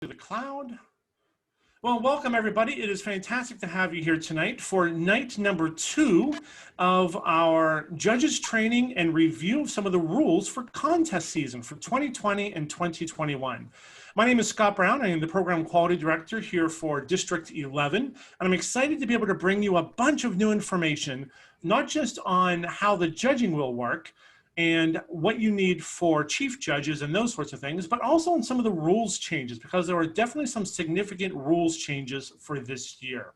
to the cloud. Well, welcome everybody. It is fantastic to have you here tonight for night number 2 of our judges training and review of some of the rules for contest season for 2020 and 2021. My name is Scott Brown. I am the Program Quality Director here for District 11, and I'm excited to be able to bring you a bunch of new information, not just on how the judging will work, and what you need for chief judges and those sorts of things, but also on some of the rules changes, because there are definitely some significant rules changes for this year.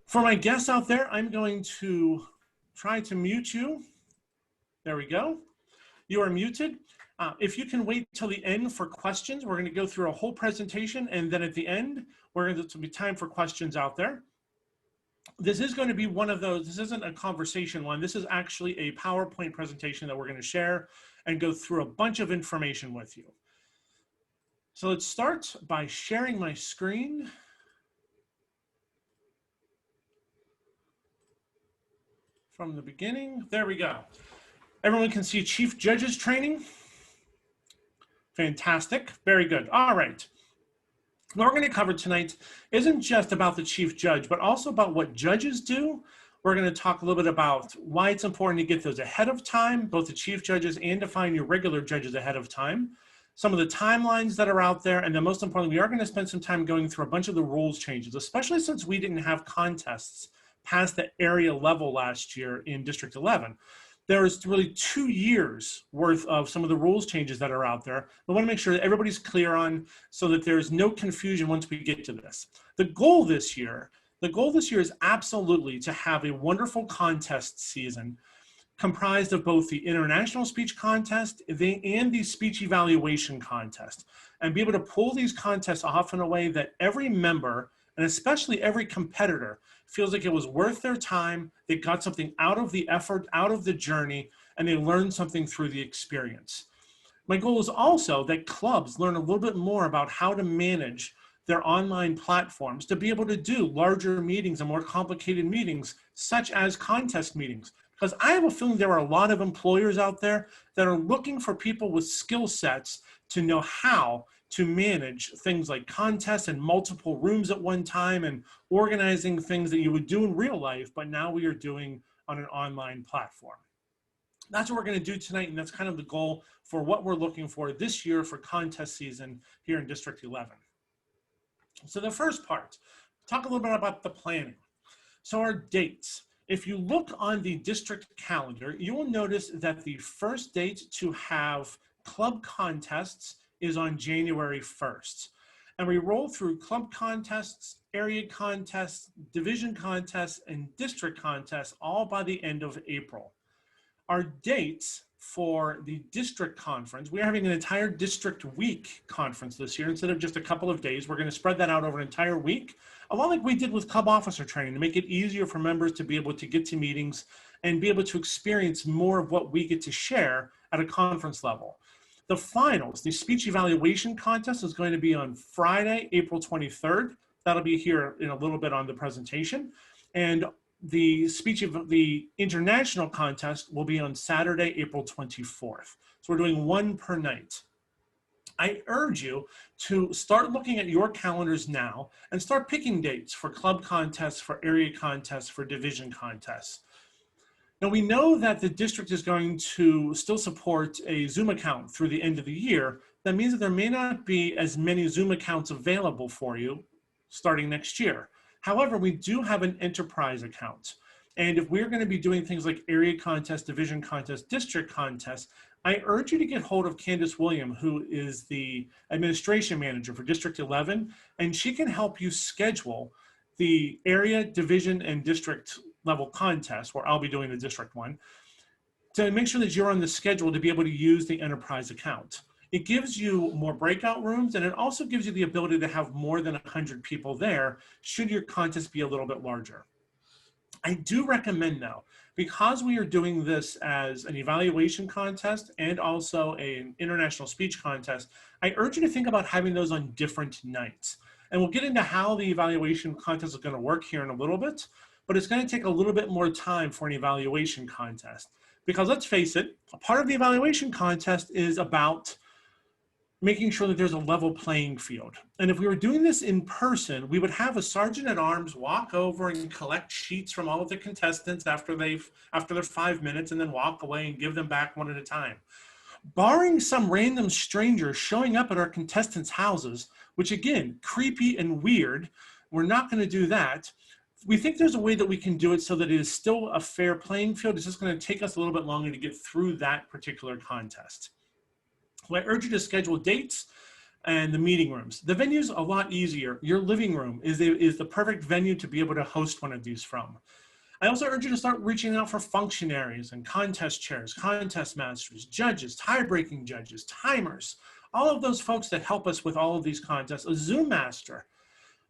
For my guests out there, I'm going to try to mute you. There we go. You are muted. If you can wait till the end for questions, we're going to go through a whole presentation, and then at the end, we're going to be time for questions out there. This is going to be one of those, this isn't a conversation one, this is actually a PowerPoint presentation that we're going to share and go through a bunch of information with you. So let's start by sharing my screen. From the beginning, there we go. Everyone can see Chief Judges training. Fantastic, very good. All right. What we're going to cover tonight isn't just about the chief judge, but also about what judges do. We're going to talk a little bit about why it's important to get those ahead of time, both the chief judges and to find your regular judges ahead of time, some of the timelines that are out there, and then most importantly, we are going to spend some time going through a bunch of the rules changes, especially since we didn't have contests past the area level last year in District 11. There is really 2 years worth of some of the rules changes that are out there. We want to make sure that everybody's clear on so that there's no confusion once we get to this. The goal this year is absolutely to have a wonderful contest season comprised of both the International Speech Contest and the Speech Evaluation Contest, and be able to pull these contests off in a way that every member, and especially every competitor, feels like it was worth their time, they got something out of the effort, out of the journey, and they learned something through the experience. My goal is also that clubs learn a little bit more about how to manage their online platforms to be able to do larger meetings and more complicated meetings, such as contest meetings. Because I have a feeling there are a lot of employers out there that are looking for people with skill sets to know how to manage things like contests and multiple rooms at one time and organizing things that you would do in real life, but now we are doing on an online platform. That's what we're going to do tonight, and that's kind of the goal for what we're looking for this year for contest season here in District 11. So the first part, talk a little bit about the planning. So our dates. If you look on the district calendar, you will notice that the first date to have club contests is on January 1st. And we roll through club contests, area contests, division contests, and district contests all by the end of April. Our dates for the district conference, we're having an entire district week conference this year instead of just a couple of days. We're going to spread that out over an entire week, a lot like we did with club officer training, to make it easier for members to be able to get to meetings and be able to experience more of what we get to share at a conference level. The finals, the speech evaluation contest, is going to be on Friday, April 23rd. That'll be here in a little bit on the presentation. And the international contest will be on Saturday, April 24th. So we're doing one per night. I urge you to start looking at your calendars now and start picking dates for club contests, for area contests, for division contests. Now, we know that the district is going to still support a Zoom account through the end of the year. That means that there may not be as many Zoom accounts available for you starting next year. However, we do have an enterprise account. And if we're going to be doing things like area contest, division contest, district contest, I urge you to get hold of Candace William, who is the administration manager for District 11, and she can help you schedule the area, division, and district level contest, where I'll be doing the district one, to make sure that you're on the schedule to be able to use the enterprise account. It gives you more breakout rooms, and it also gives you the ability to have more than 100 people there should your contest be a little bit larger. I do recommend, though, because we are doing this as an evaluation contest and also an international speech contest, I urge you to think about having those on different nights. And we'll get into how the evaluation contest is going to work here in a little bit, but it's going to take a little bit more time for an evaluation contest. Because let's face it, a part of the evaluation contest is about making sure that there's a level playing field. And if we were doing this in person, we would have a sergeant at arms walk over and collect sheets from all of the contestants after their 5 minutes, and then walk away and give them back one at a time. Barring some random stranger showing up at our contestants' houses, which again, creepy and weird, we're not going to do that. We think there's a way that we can do it so that it is still a fair playing field. It's just going to take us a little bit longer to get through that particular contest. So I urge you to schedule dates and the meeting rooms. The venue's a lot easier. Your living room is the perfect venue to be able to host one of these from. I also urge you to start reaching out for functionaries and contest chairs, contest masters, judges, tie-breaking judges, timers, all of those folks that help us with all of these contests, a Zoom master.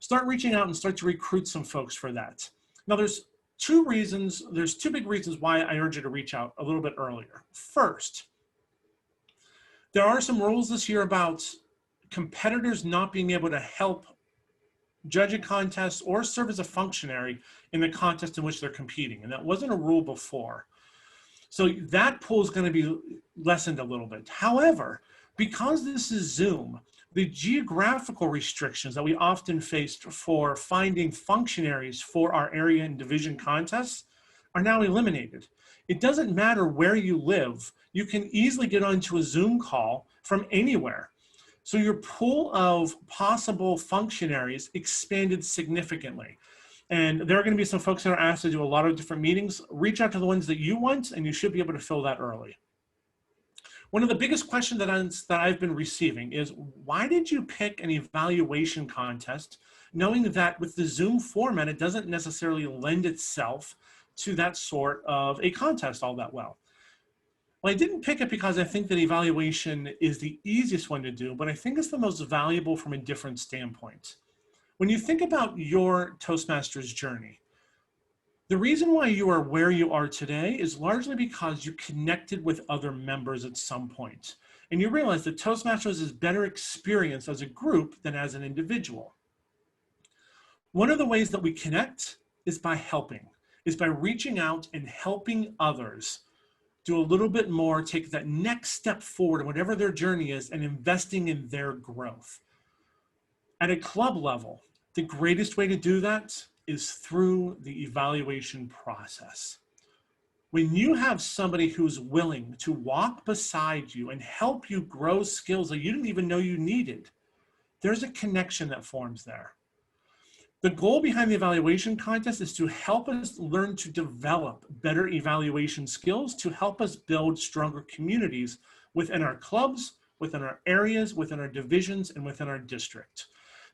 Start reaching out and start to recruit some folks for that. Now there's two big reasons why I urge you to reach out a little bit earlier. First, there are some rules this year about competitors not being able to help judge a contest or serve as a functionary in the contest in which they're competing. And that wasn't a rule before. So that pool is going to be lessened a little bit. However, because this is Zoom, the geographical restrictions that we often faced for finding functionaries for our area and division contests are now eliminated. It doesn't matter where you live. You can easily get onto a Zoom call from anywhere. So your pool of possible functionaries expanded significantly. And there are going to be some folks that are asked to do a lot of different meetings. Reach out to the ones that you want, and you should be able to fill that early. One of the biggest questions that I've been receiving is, why did you pick an evaluation contest, knowing that with the Zoom format, it doesn't necessarily lend itself to that sort of a contest all that well? Well, I didn't pick it because I think that evaluation is the easiest one to do, but I think it's the most valuable from a different standpoint. When you think about your Toastmasters journey, the reason why you are where you are today is largely because you connected with other members at some point. And you realize that Toastmasters is better experienced as a group than as an individual. One of the ways that we connect is by reaching out and helping others do a little bit more, take that next step forward, whatever their journey is, and investing in their growth. At a club level, the greatest way to do that is through the evaluation process. When you have somebody who's willing to walk beside you and help you grow skills that you didn't even know you needed, there's a connection that forms there. The goal behind the evaluation contest is to help us learn to develop better evaluation skills to help us build stronger communities within our clubs, within our areas, within our divisions, and within our district.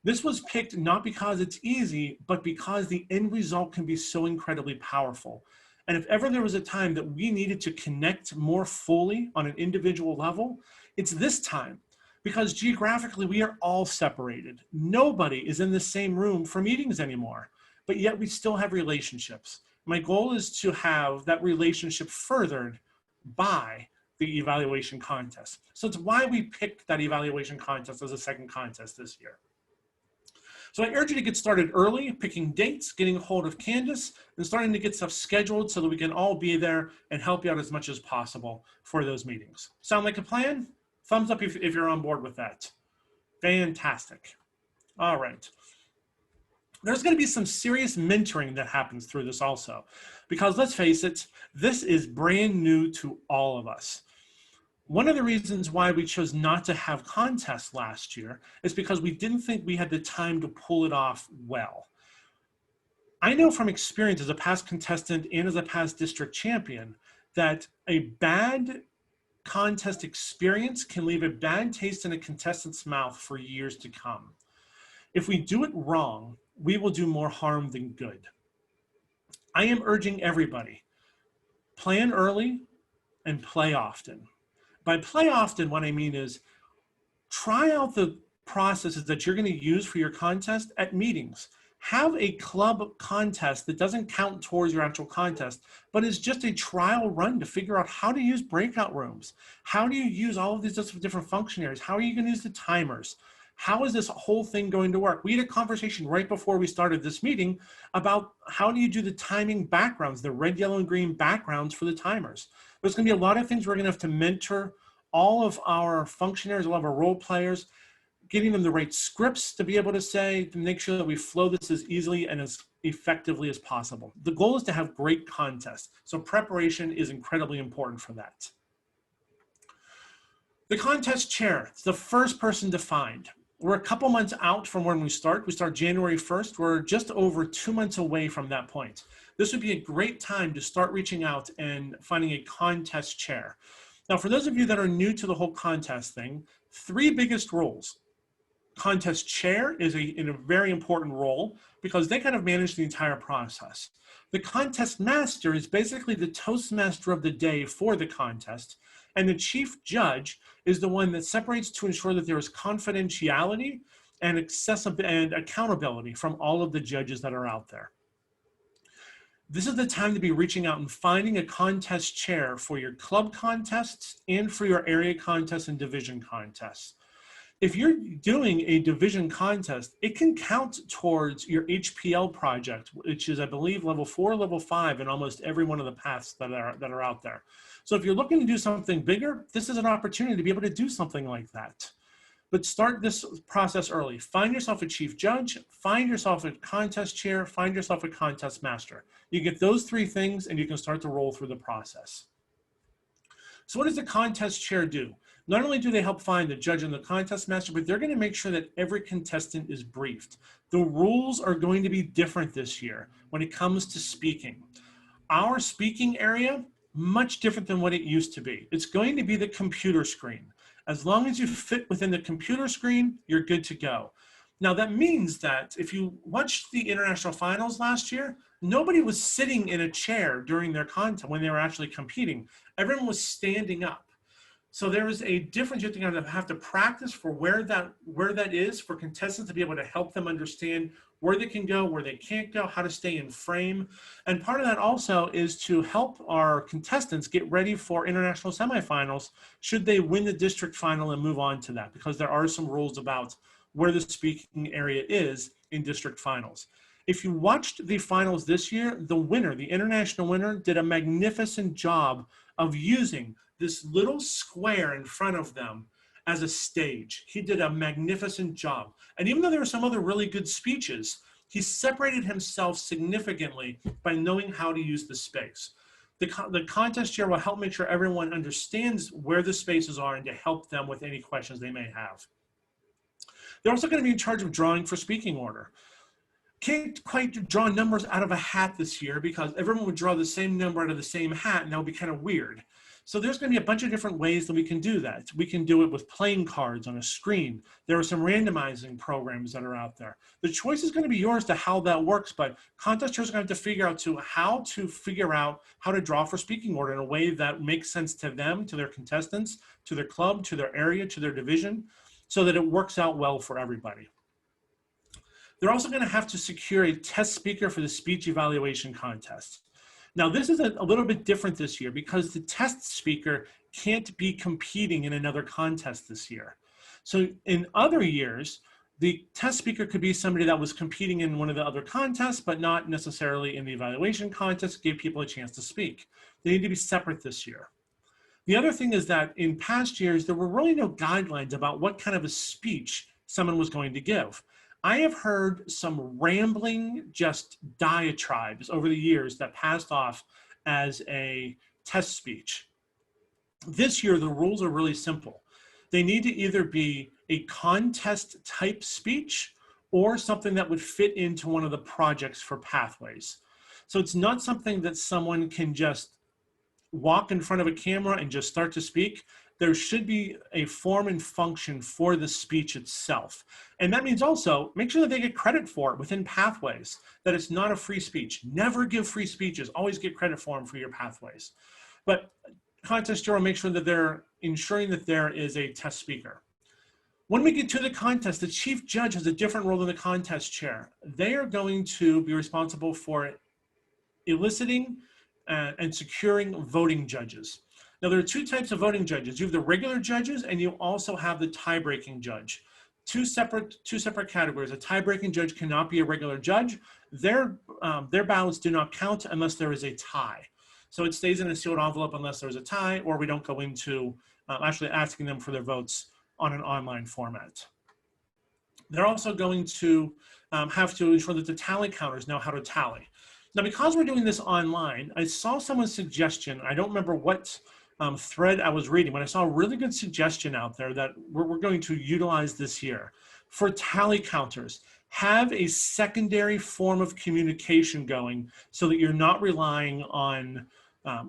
This was picked not because it's easy, but because the end result can be so incredibly powerful. And if ever there was a time that we needed to connect more fully on an individual level, it's this time. Because geographically, we are all separated. Nobody is in the same room for meetings anymore, but yet we still have relationships. My goal is to have that relationship furthered by the evaluation contest. So it's why we picked that evaluation contest as a second contest this year. So I urge you to get started early, picking dates, getting a hold of Candace, and starting to get stuff scheduled so that we can all be there and help you out as much as possible for those meetings. Sound like a plan? Thumbs up if you're on board with that. Fantastic. All right. There's going to be some serious mentoring that happens through this also, because let's face it, this is brand new to all of us. One of the reasons why we chose not to have contests last year is because we didn't think we had the time to pull it off well. I know from experience as a past contestant and as a past district champion that a bad contest experience can leave a bad taste in a contestant's mouth for years to come. If we do it wrong, we will do more harm than good. I am urging everybody, plan early and play often. By play often, what I mean is try out the processes that you're going to use for your contest at meetings. Have a club contest that doesn't count towards your actual contest, but is just a trial run to figure out how to use breakout rooms. How do you use all of these different functionaries? How are you going to use the timers? How is this whole thing going to work? We had a conversation right before we started this meeting about how do you do the timing backgrounds, the red, yellow, and green backgrounds for the timers. There's going to be a lot of things we're going to have to mentor all of our functionaries, all of our role players, getting them the right scripts to be able to say, to make sure that we flow this as easily and as effectively as possible. The goal is to have great contests. So preparation is incredibly important for that. The contest chair, it's the first person defined. We're a couple months out from when we start. We start January 1st. We're just over 2 months away from that point. This would be a great time to start reaching out and finding a contest chair. Now, for those of you that are new to the whole contest thing, 3 biggest roles. Contest chair is in a very important role because they kind of manage the entire process. The contest master is basically the Toastmaster of the day for the contest, and the chief judge is the one that separates to ensure that there is confidentiality and accountability from all of the judges that are out there. This is the time to be reaching out and finding a contest chair for your club contests and for your area contests and division contests. If you're doing a division contest, it can count towards your HPL project, which is, I believe, level 4, level 5 in almost every one of the paths that are out there. So if you're looking to do something bigger, this is an opportunity to be able to do something like that. But start this process early. Find yourself a chief judge, find yourself a contest chair, find yourself a contest master. You get those 3 things and you can start to roll through the process. So what does the contest chair do? Not only do they help find the judge and the contest master, but they're going to make sure that every contestant is briefed. The rules are going to be different this year when it comes to speaking. Our speaking area, much different than what it used to be. It's going to be the computer screen. As long as you fit within the computer screen, you're good to go. Now that means that if you watched the international finals last year, nobody was sitting in a chair during their content when they were actually competing. Everyone was standing up. So there is a difference. You're going to have to practice for where that is for contestants to be able to help them understand where they can go, where they can't go, how to stay in frame. And part of that also is to help our contestants get ready for international semifinals should they win the district final and move on to that, because there are some rules about where the speaking area is in district finals. If you watched the finals this year, the winner, the international winner, did a magnificent job of using this little square in front of them as a stage. He did a magnificent job. And even though there were some other really good speeches, he separated himself significantly by knowing how to use the space. The contest chair will help make sure everyone understands where the spaces are and to help them with any questions they may have. They're also going to be in charge of drawing for speaking order. Can't quite draw numbers out of a hat this year because everyone would draw the same number out of the same hat, and that would be kind of weird. So there's going to be a bunch of different ways that we can do that. We can do it with playing cards on a screen. There are some randomizing programs that are out there. The choice is going to be yours to how that works, but contesters are going to have to figure out how to draw for speaking order in a way that makes sense to them, to their contestants, to their club, to their area, to their division, so that it works out well for everybody. They're also going to have to secure a test speaker for the speech evaluation contest. Now, this is a little bit different this year because the test speaker can't be competing in another contest this year. So in other years, the test speaker could be somebody that was competing in one of the other contests, but not necessarily in the evaluation contest, gave people a chance to speak. They need to be separate this year. The other thing is that in past years, there were really no guidelines about what kind of a speech someone was going to give. I have heard some rambling, just diatribes over the years that passed off as a test speech. This year, the rules are really simple. They need to either be a contest type speech or something that would fit into one of the projects for Pathways. So it's not something that someone can just walk in front of a camera and just start to speak. There should be a form and function for the speech itself. And that means also make sure that they get credit for it within Pathways, that it's not a free speech. Never give free speeches. Always get credit for them for your Pathways. But contest juror, make sure that they're ensuring that there is a test speaker. When we get to the contest, the chief judge has a different role than the contest chair. They are going to be responsible for eliciting and securing voting judges. Now, there are 2 types of voting judges. You have the regular judges, and you also have the tie-breaking judge. Two separate categories. A tie-breaking judge cannot be a regular judge. Their ballots do not count unless there is a tie. So it stays in a sealed envelope unless there's a tie, or we don't go into actually asking them for their votes on an online format. They're also going to have to ensure that the tally counters know how to tally. Now, because we're doing this online, I saw someone's suggestion. I don't remember what thread I was reading, but I saw a really good suggestion out there that we're going to utilize this year. For tally counters, have a secondary form of communication going so that you're not relying on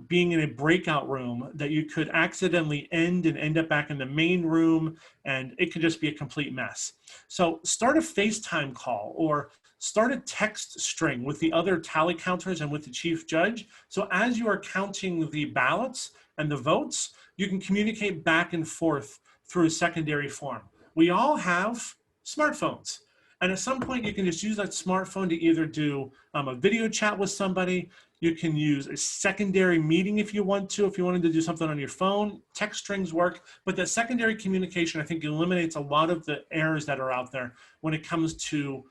being in a breakout room that you could accidentally end up back in the main room, and it could just be a complete mess. So start a FaceTime call or start a text string with the other tally counters and with the chief judge. So as you are counting the ballots and the votes, you can communicate back and forth through a secondary form. We all have smartphones. And at some point, you can just use that smartphone to either do a video chat with somebody. You can use a secondary meeting if you want to. If you wanted to do something on your phone, text strings work. But that secondary communication, I think, eliminates a lot of the errors that are out there when it comes to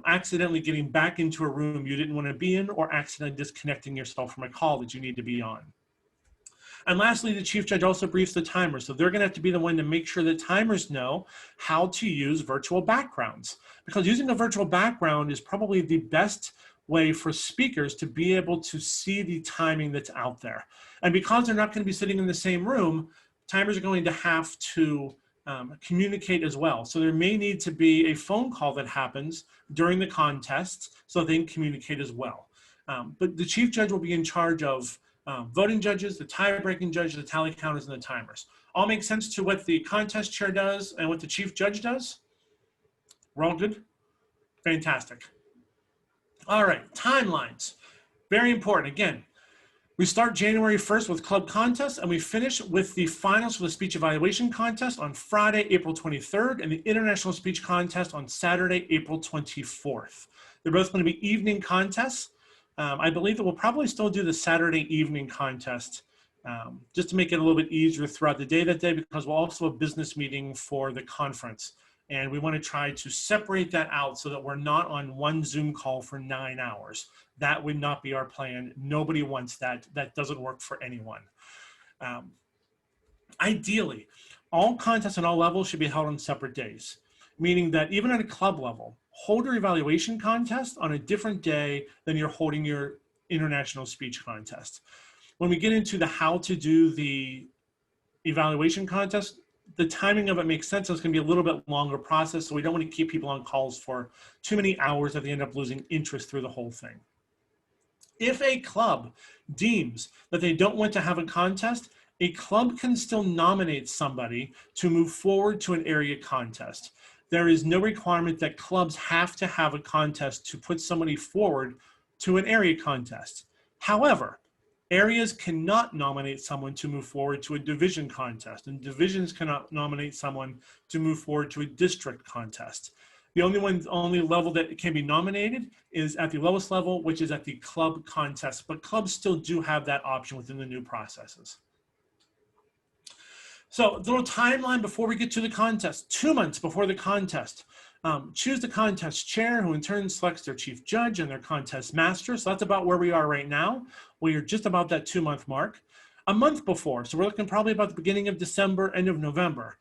accidentally getting back into a room you didn't want to be in or accidentally disconnecting yourself from a call that you need to be on. And lastly, the chief judge also briefs the timers. So they're going to have to be the one to make sure that timers know how to use virtual backgrounds, because using a virtual background is probably the best way for speakers to be able to see the timing that's out there. And because they're not going to be sitting in the same room, timers are going to have to communicate as well. So there may need to be a phone call that happens during the contest so they can communicate as well. But the chief judge will be in charge of voting judges, the tie-breaking judge, the tally counters, and the timers. All make sense to what the contest chair does and what the chief judge does? We're all good? Fantastic. All right, timelines. Very important. Again, we start January 1st with club contests, and we finish with the finals for the speech evaluation contest on Friday, April 23rd, and the international speech contest on Saturday, April 24th. They're both going to be evening contests. I believe that we'll probably still do the Saturday evening contest just to make it a little bit easier throughout the day that day, because we'll also have a business meeting for the conference. And we want to try to separate that out so that we're not on one Zoom call for 9 hours. That would not be our plan. Nobody wants that. That doesn't work for anyone. Ideally, all contests on all levels should be held on separate days, meaning that even at a club level, hold your evaluation contest on a different day than you're holding your international speech contest. When we get into the how to do the evaluation contest, the timing of it makes sense. It's going to be a little bit longer process, so we don't want to keep people on calls for too many hours that they end up losing interest through the whole thing. If a club deems that they don't want to have a contest, a club can still nominate somebody to move forward to an area contest. There is no requirement that clubs have to have a contest to put somebody forward to an area contest. However, areas cannot nominate someone to move forward to a division contest, and divisions cannot nominate someone to move forward to a district contest. The only level that can be nominated is at the lowest level, which is at the club contest, but clubs still do have that option within the new processes. So a little timeline before we get to the contest. 2 months before the contest, choose the contest chair, who in turn selects their chief judge and their contest master. So that's about where we are right now. We are just about that 2-month mark. A month before, so we're looking probably about the beginning of December, end of November.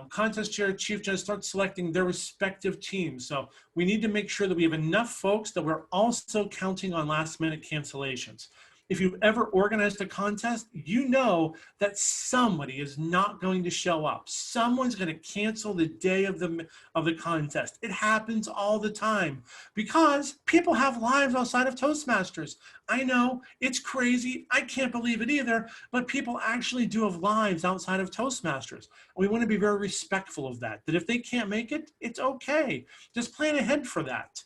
Contest chair, chief judge start selecting their respective teams. So we need to make sure that we have enough folks that we're also counting on last minute cancellations. If you've ever organized a contest, you know that somebody is not going to show up. Someone's going to cancel the day of the contest. It happens all the time because people have lives outside of Toastmasters. I know, it's crazy. I can't believe it either, but people actually do have lives outside of Toastmasters. We want to be very respectful of that, that if they can't make it, it's okay. Just plan ahead for that.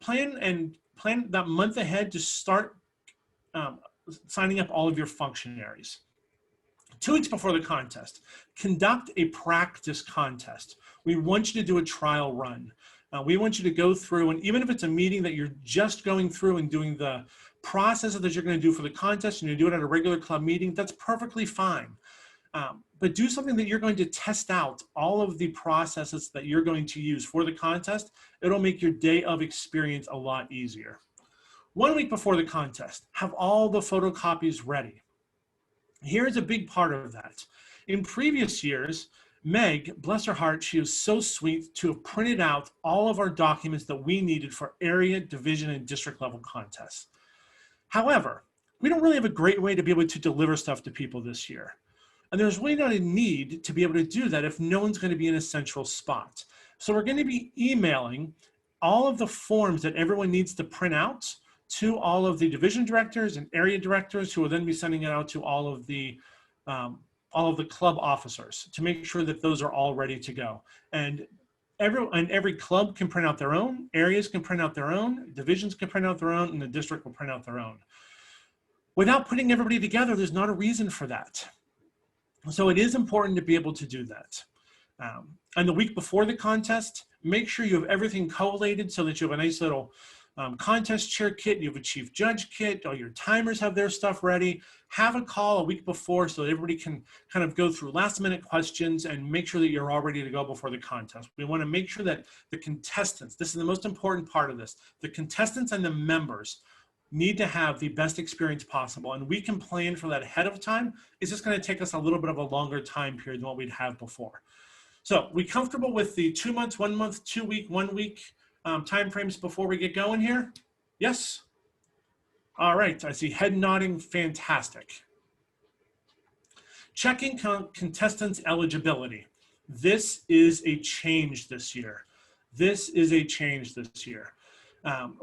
Plan that month ahead to start signing up all of your functionaries. 2 weeks before the contest, conduct a practice contest. We want you to do a trial run. We want you to go through, and even if it's a meeting that you're just going through and doing the processes that you're going to do for the contest, and you do it at a regular club meeting, that's perfectly fine. But do something that you're going to test out all of the processes that you're going to use for the contest. It'll make your day of experience a lot easier. 1 week before the contest, have all the photocopies ready. Here's a big part of that. In previous years, Meg, bless her heart, she was so sweet to have printed out all of our documents that we needed for area, division, and district level contests. However, we don't really have a great way to be able to deliver stuff to people this year. And there's really not a need to be able to do that if no one's going to be in a central spot. So we're going to be emailing all of the forms that everyone needs to print out to all of the division directors and area directors, who will then be sending it out to all of the club officers to make sure that those are all ready to go. And every club can print out their own, areas can print out their own, divisions can print out their own, and the district will print out their own. Without putting everybody together, there's not a reason for that. So it is important to be able to do that. And the week before the contest, make sure you have everything collated so that you have a nice little contest chair kit, you have a chief judge kit, all your timers have their stuff ready. Have a call a week before so that everybody can kind of go through last minute questions and make sure that you're all ready to go before the contest. We want to make sure that the contestants, this is the most important part of this, the contestants and the members need to have the best experience possible. And we can plan for that ahead of time. It's just going to take us a little bit of a longer time period than what we'd have before. So we comfortable with the 2 months, 1 month, 2 week, 1 week time frames before we get going here? Yes? All right, I see head nodding, fantastic. Checking contestants' eligibility. This is a change this year. This is a change this year.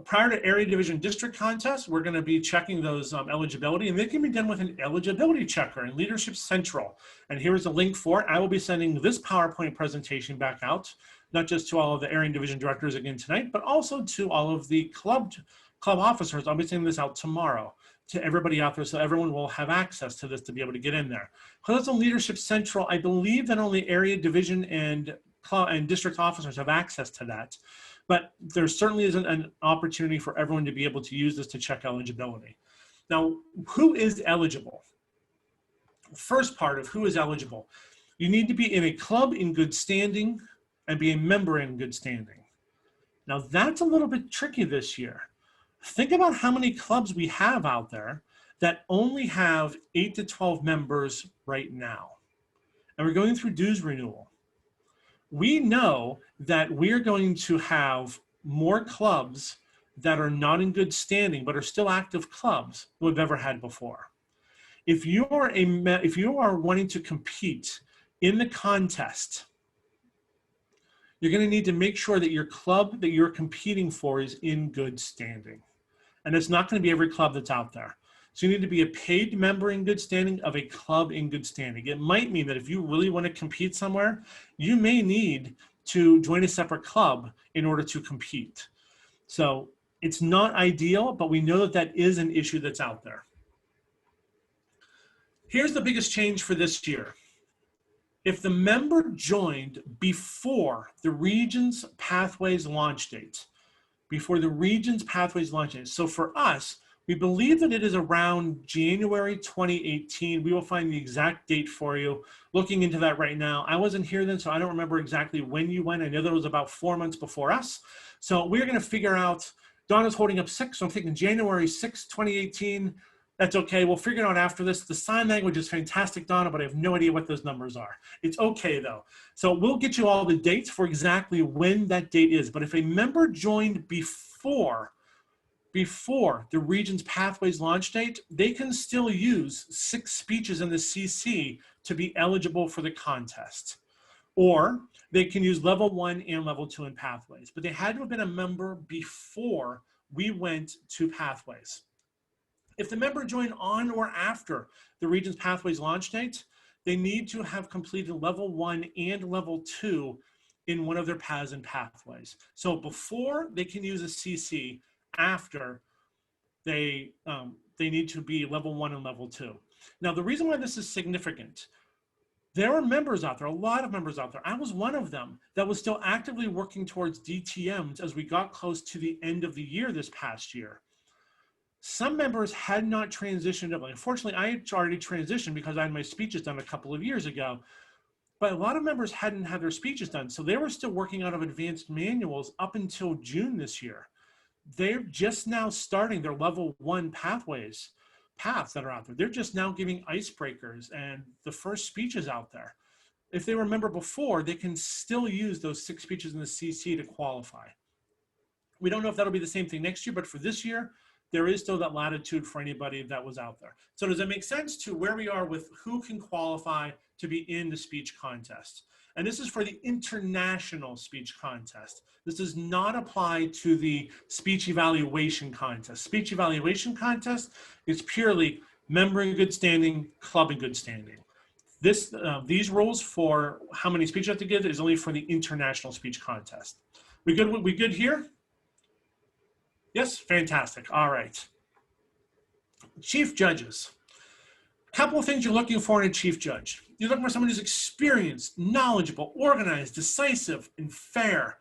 Prior to area division district contests, we're going to be checking those eligibility, and they can be done with an eligibility checker in Leadership Central. And here's a link for it. I will be sending this PowerPoint presentation back out, not just to all of the area and division directors again tonight, but also to all of the club officers. I'll be sending this out tomorrow to everybody out there, so everyone will have access to this to be able to get in there. Because it's on Leadership Central, I believe that only area division and district officers have access to that. But there certainly isn't an opportunity for everyone to be able to use this to check eligibility. Now, who is eligible? First part of who is eligible. You need to be in a club in good standing and be a member in good standing. Now, that's a little bit tricky this year. Think about how many clubs we have out there that only have 8 to 12 members right now. And we're going through dues renewal. We know that we're going to have more clubs that are not in good standing but are still active clubs than we've ever had before. If you are wanting to compete in the contest, you're going to need to make sure that your club that you're competing for is in good standing. And it's not going to be every club that's out there. So you need to be a paid member in good standing of a club in good standing. It might mean that if you really want to compete somewhere, you may need to join a separate club in order to compete. So it's not ideal, but we know that that is an issue that's out there. Here's the biggest change for this year. If the member joined before the Regions Pathways launch date, so for us, we believe that it is around January 2018. We will find the exact date for you. Looking into that right now. I wasn't here then, so I don't remember exactly when you went. I know that it was about 4 months before us. So we're going to figure out, Donna's holding up 6, so I'm thinking January 6, 2018. That's okay. We'll figure it out after this. The sign language is fantastic, Donna, but I have no idea what those numbers are. It's okay, though. So we'll get you all the dates for exactly when that date is. But if a member joined before the Regions Pathways launch date, they can still use 6 speeches in the CC to be eligible for the contest. Or they can use level 1 and level 2 in Pathways. But they had to have been a member before we went to Pathways. If the member joined on or after the Regions Pathways launch date, they need to have completed level 1 and level 2 in one of their paths and pathways. So before, they can use a CC. After, they need to be level 1 and level 2. Now, the reason why this is significant, there are members out there, a lot of members out there. I was one of them that was still actively working towards DTMs as we got close to the end of the year this past year. Some members had not transitioned up. Unfortunately, I had already transitioned because I had my speeches done a couple of years ago. But a lot of members hadn't had their speeches done. So they were still working out of advanced manuals up until June this year. They're just now starting their level 1 pathways paths that are out there. They're just now giving icebreakers and the first speeches out there. If they remember before, they can still use those 6 speeches in the CC to qualify. We don't know if that'll be the same thing next year, but for this year, there is still that latitude for anybody that was out there. So does it make sense to where we are with who can qualify to be in the speech contest? And this is for the international speech contest. This does not apply to the speech evaluation contest. Speech evaluation contest is purely member in good standing, club in good standing. These rules for how many speeches you have to give is only for the international speech contest. We good here? Yes, fantastic. All right. Chief judges. A couple of things you're looking for in a chief judge. You're looking for someone who's experienced, knowledgeable, organized, decisive, and fair.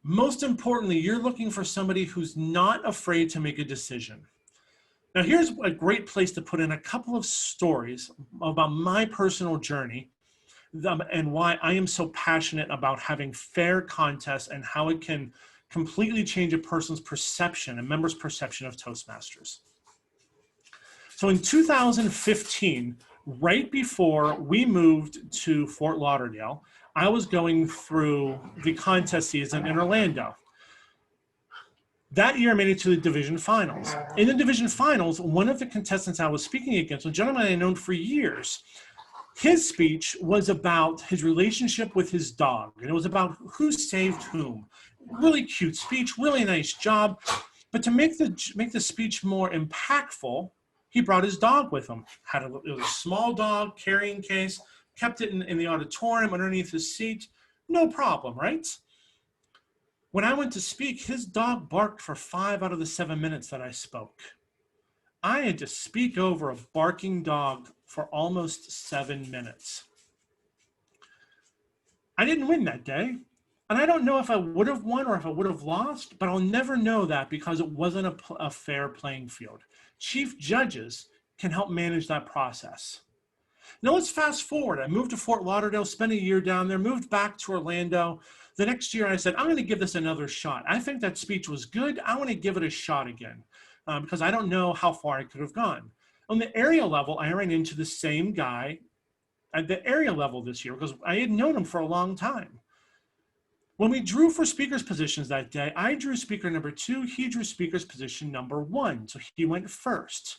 Most importantly, you're looking for somebody who's not afraid to make a decision. Now, here's a great place to put in a couple of stories about my personal journey and why I am so passionate about having fair contests and how it can completely change a person's perception, a member's perception of Toastmasters. So in 2015, right before we moved to Fort Lauderdale, I was going through the contest season in Orlando. That year I made it to the division finals. In the division finals, one of the contestants I was speaking against, a gentleman I had known for years, his speech was about his relationship with his dog. And it was about who saved whom. Really cute speech, really nice job. But to make the speech more impactful, he brought his dog with him. It was a small dog, carrying case, kept it in the auditorium underneath his seat. No problem, right? When I went to speak, his dog barked for 5 out of the 7 minutes that I spoke. I had to speak over a barking dog for almost 7 minutes. I didn't win that day. And I don't know if I would have won or if I would have lost, but I'll never know that because it wasn't a fair playing field. Chief judges can help manage that process. Now let's fast forward. I moved to Fort Lauderdale, spent a year down there, moved back to Orlando. The next year I said, I'm going to give this another shot. I think that speech was good. I want to give it a shot again because I don't know how far I could have gone. On the area level, I ran into the same guy at the area level this year because I had known him for a long time. When we drew for speakers positions that day, I drew speaker number 2, he drew speaker's position number 1, so he went first.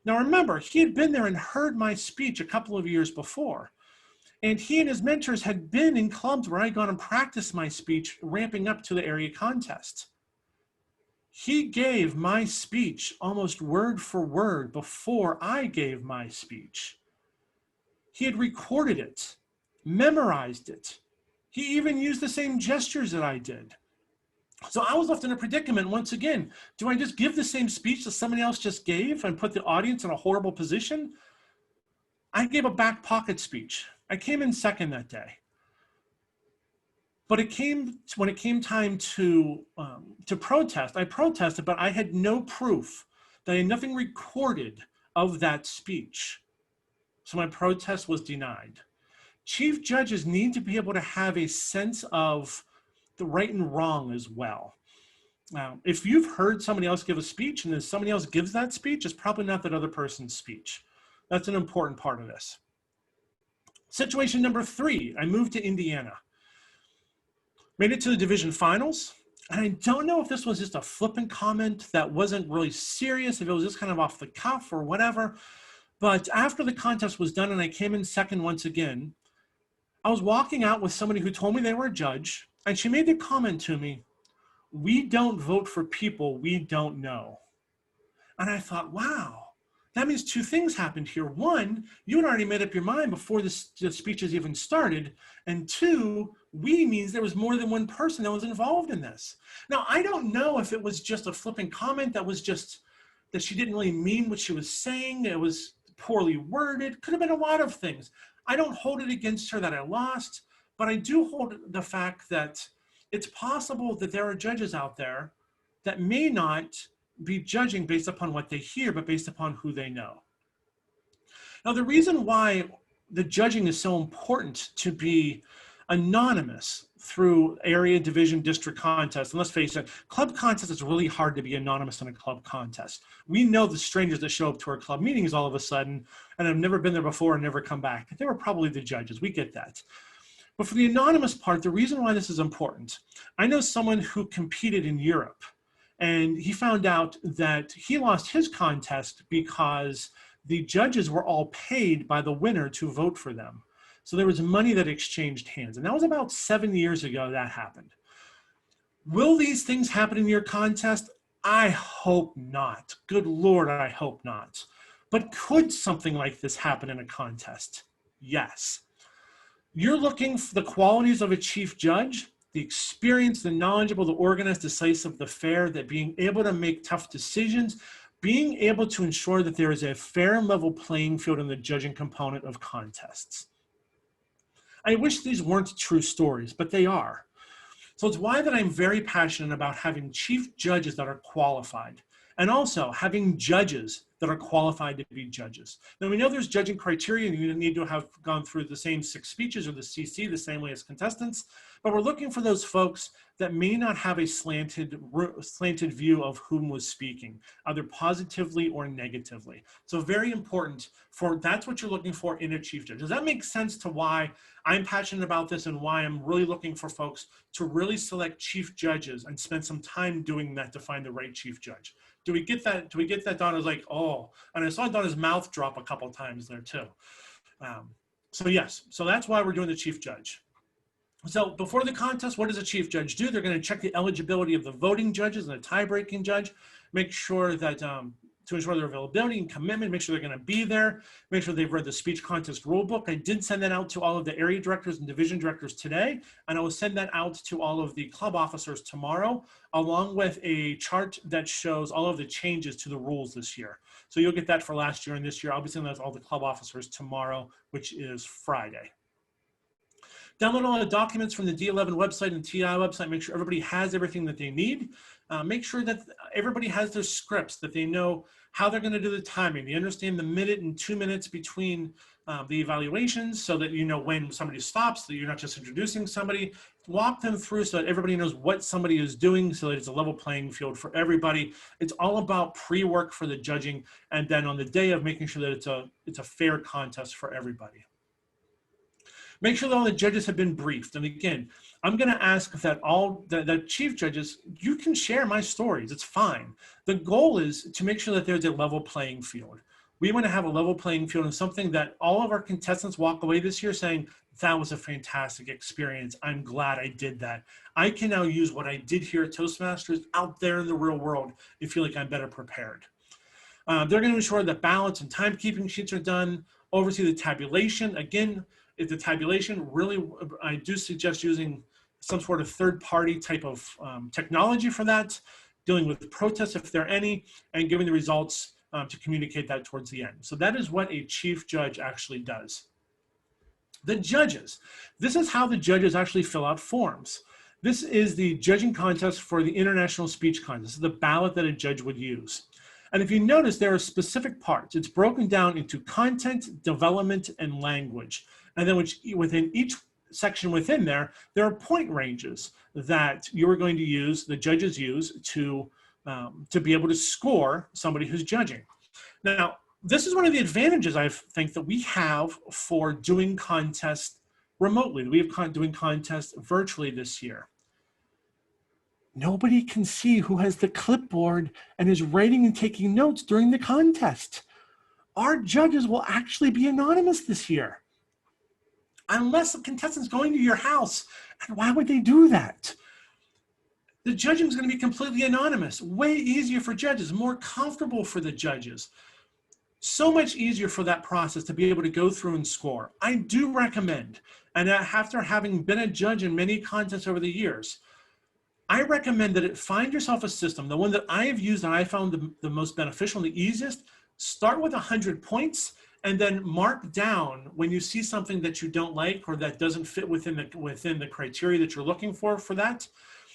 Now remember, he had been there and heard my speech a couple of years before, and he and his mentors had been in clubs where I'd gone and practiced my speech, ramping up to the area contest. He gave my speech almost word for word before I gave my speech. He had recorded it, memorized it. He even used the same gestures that I did. So I was left in a predicament once again. Do I just give the same speech that somebody else just gave and put the audience in a horrible position? I gave a back pocket speech. I came in second that day. But when it came time to protest, I protested, but I had no proof that I had nothing recorded of that speech. So my protest was denied. Chief judges need to be able to have a sense of the right and wrong as well. Now, if you've heard somebody else give a speech and then somebody else gives that speech, it's probably not that other person's speech. That's an important part of this. Situation number 3, I moved to Indiana. Made it to the division finals. And I don't know if this was just a flippant comment that wasn't really serious, if it was just kind of off the cuff or whatever. But after the contest was done and I came in second once again, I was walking out with somebody who told me they were a judge, and she made the comment to me, "We don't vote for people we don't know." And I thought, wow, that means 2 things happened here. 1, you had already made up your mind before the speeches even started. And 2, we means there was more than one person that was involved in this. Now, I don't know if it was just a flippant comment that was just that she didn't really mean what she was saying. It was poorly worded. Could have been a lot of things. I don't hold it against her that I lost, but I do hold the fact that it's possible that there are judges out there that may not be judging based upon what they hear, but based upon who they know. Now, the reason why the judging is so important to be anonymous through area, division, district contests. And let's face it, club contest is really hard to be anonymous in a club contest. We know the strangers that show up to our club meetings all of a sudden and have never been there before and never come back. They were probably the judges. We get that. But for the anonymous part, the reason why this is important, I know someone who competed in Europe, and he found out that he lost his contest because the judges were all paid by the winner to vote for them. So there was money that exchanged hands. And that was about 7 years ago that happened. Will these things happen in your contest? I hope not. Good Lord, I hope not. But could something like this happen in a contest? Yes. You're looking for the qualities of a chief judge, the experience, the knowledgeable, the organized, decisive, the fair, that being able to make tough decisions, being able to ensure that there is a fair and level playing field in the judging component of contests. I wish these weren't true stories, but they are. So it's why that I'm very passionate about having chief judges that are qualified, and also having judges that are qualified to be judges. Now we know there's judging criteria and you need to have gone through the same 6 speeches or the CC the same way as contestants, but we're looking for those folks that may not have a slanted view of whom was speaking, either positively or negatively. So very important that's what you're looking for in a chief judge. Does that make sense to why I'm passionate about this and why I'm really looking for folks to really select chief judges and spend some time doing that to find the right chief judge? Do we get that? Do we get that? Donna's like, oh, and I saw Donna's mouth drop a couple times there too. So yes, so that's why we're doing the chief judge. So before the contest, what does a chief judge do? They're going to check the eligibility of the voting judges and a tie-breaking judge, make sure that to ensure their availability and commitment, make sure they're going to be there, make sure they've read the speech contest rule book. I did send that out to all of the area directors and division directors today, and I will send that out to all of the club officers tomorrow, along with a chart that shows all of the changes to the rules this year. So you'll get that for last year and this year. I'll be sending that to all the club officers tomorrow, which is Friday. Download all the documents from the D11 website and TI website. Make sure everybody has everything that they need. Make sure that everybody has their scripts, that they know how they're going to do the timing. They understand the minute and 2 minutes between the evaluations so that you know when somebody stops, that you're not just introducing somebody. Walk them through so that everybody knows what somebody is doing so that it's a level playing field for everybody. It's all about pre-work for the judging and then on the day of making sure that it's a fair contest for everybody. Make sure that all the judges have been briefed. And again, I'm going to ask that all the chief judges, you can share my stories. It's fine. The goal is to make sure that there's a level playing field. We want to have a level playing field and something that all of our contestants walk away this year saying, that was a fantastic experience. I'm glad I did that. I can now use what I did here at Toastmasters out there in the real world and feel like I'm better prepared. They're going to ensure that balance and timekeeping sheets are done, oversee the tabulation. Again, if the tabulation, really, I do suggest using some sort of third-party type of technology for that, dealing with protests if there are any, and giving the results to communicate that towards the end. So that is what a chief judge actually does. The judges. This is how the judges actually fill out forms. This is the judging contest for the International Speech Contest. This is the ballot that a judge would use. And if you notice, there are specific parts. It's broken down into content, development, and language. And then within each section within there are point ranges that you are going to use, the judges use to be able to score somebody who's judging. Now, this is one of the advantages I think that we have for doing contests remotely. We have doing contests virtually this year. Nobody can see who has the clipboard and is writing and taking notes during the contest. Our judges will actually be anonymous this year, unless a contestant's going to your house. And why would they do that? The judging is going to be completely anonymous. Way easier for judges, more comfortable for the judges. So much easier for that process to be able to go through and score. I do recommend, and after having been a judge in many contests over the years, I recommend that find yourself a system, the one that I have used and I found the most beneficial and the easiest. Start with 100 points and then mark down when you see something that you don't like or that doesn't fit within the criteria that you're looking for that,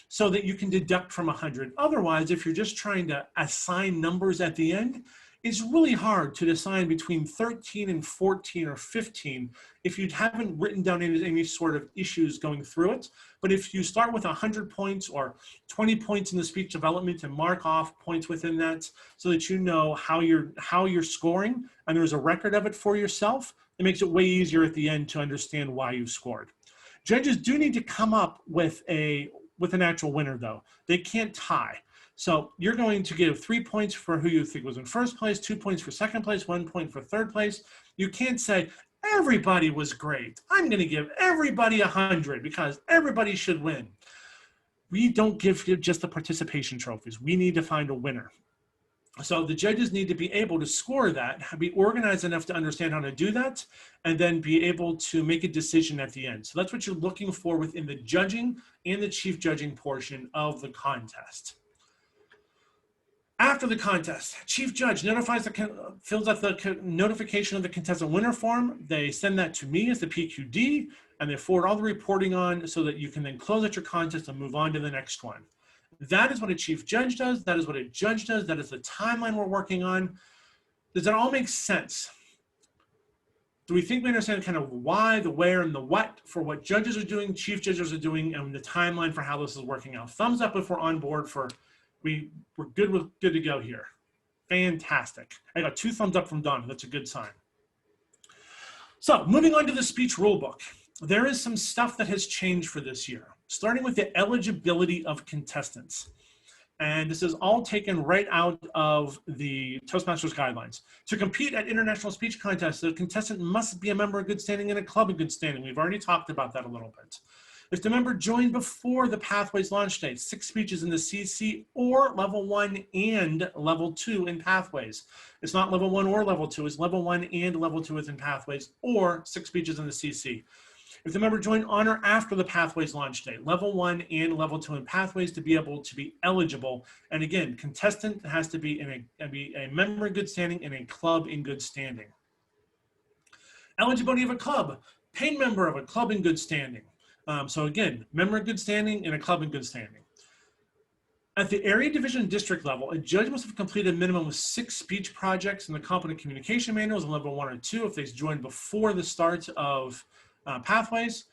so that you can deduct from 100. Otherwise, if you're just trying to assign numbers at the end, it's really hard to decide between 13 and 14 or 15 if you haven't written down any sort of issues going through it. But if you start with 100 points or 20 points in the speech development and mark off points within that so that you know how you're scoring and there's a record of it for yourself, it makes it way easier at the end to understand why you scored. Judges do need to come up with an actual winner though. They can't tie. So you're going to give 3 points for who you think was in first place, 2 points for second place, 1 point for third place. You can't say everybody was great. I'm going to give everybody 100 because everybody should win. We don't give just the participation trophies. We need to find a winner. So the judges need to be able to score that, be organized enough to understand how to do that, and then be able to make a decision at the end. So that's what you're looking for within the judging and the chief judging portion of the contest. After the contest, chief judge fills out the notification of the contestant winner form. They send that to me as the PQD, and they forward all the reporting on so that you can then close out your contest and move on to the next one. That is what a chief judge does. That is what a judge does. That is the timeline we're working on. Does that all make sense? Do we think we understand kind of why, the where, and the what for what judges are doing, chief judges are doing, and the timeline for how this is working out? Thumbs up if we're on board for we're good to go here. Fantastic. I got 2 thumbs up from Don. That's a good sign. So moving on to the speech rulebook. There is some stuff that has changed for this year, starting with the eligibility of contestants. And this is all taken right out of the Toastmasters guidelines. To compete at international speech contests, the contestant must be a member of good standing in a club in good standing. We've already talked about that a little bit. If the member joined before the Pathways launch date, 6 speeches in the CC or level 1 and level 2 in Pathways. It's not level 1 or level 2, it's level 1 and level 2 within Pathways, or 6 speeches in the CC. If the member joined on or after the Pathways launch date, level 1 and level 2 in Pathways to be able to be eligible. And again, contestant has to be a member in good standing and a club in good standing. Eligibility of a club, paid member of a club in good standing. So again, member in good standing and a club in good standing. At the area division district level, a judge must have completed a minimum of 6 speech projects in the competent communication manuals in level 1 or 2 if they joined before the start of Pathways,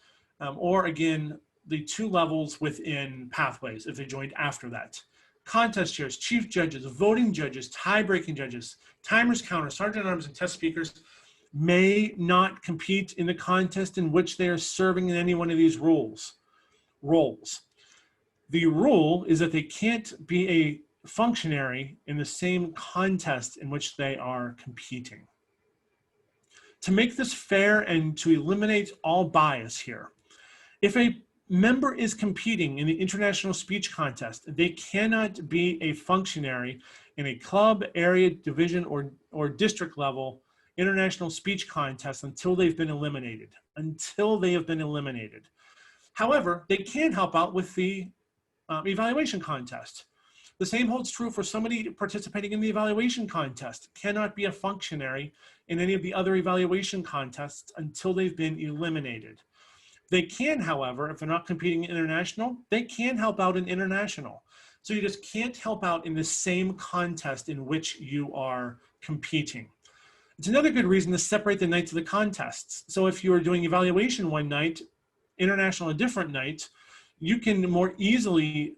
or again, the 2 levels within Pathways if they joined after that. Contest chairs, chief judges, voting judges, tie-breaking judges, timers, counters, sergeant-at-arms, and test speakers may not compete in the contest in which they are serving in any one of these roles. The rule is that they can't be a functionary in the same contest in which they are competing. To make this fair and to eliminate all bias here, if a member is competing in the international speech contest, they cannot be a functionary in a club, area, division, or district level international speech contest until they've been eliminated, However, they can help out with the evaluation contest. The same holds true for somebody participating in the evaluation contest, cannot be a functionary in any of the other evaluation contests until they've been eliminated. They can, however, if they're not competing in international, they can help out in international. So you just can't help out in the same contest in which you are competing. It's another good reason to separate the nights of the contests. So if you are doing evaluation one night, international a different night, you can more easily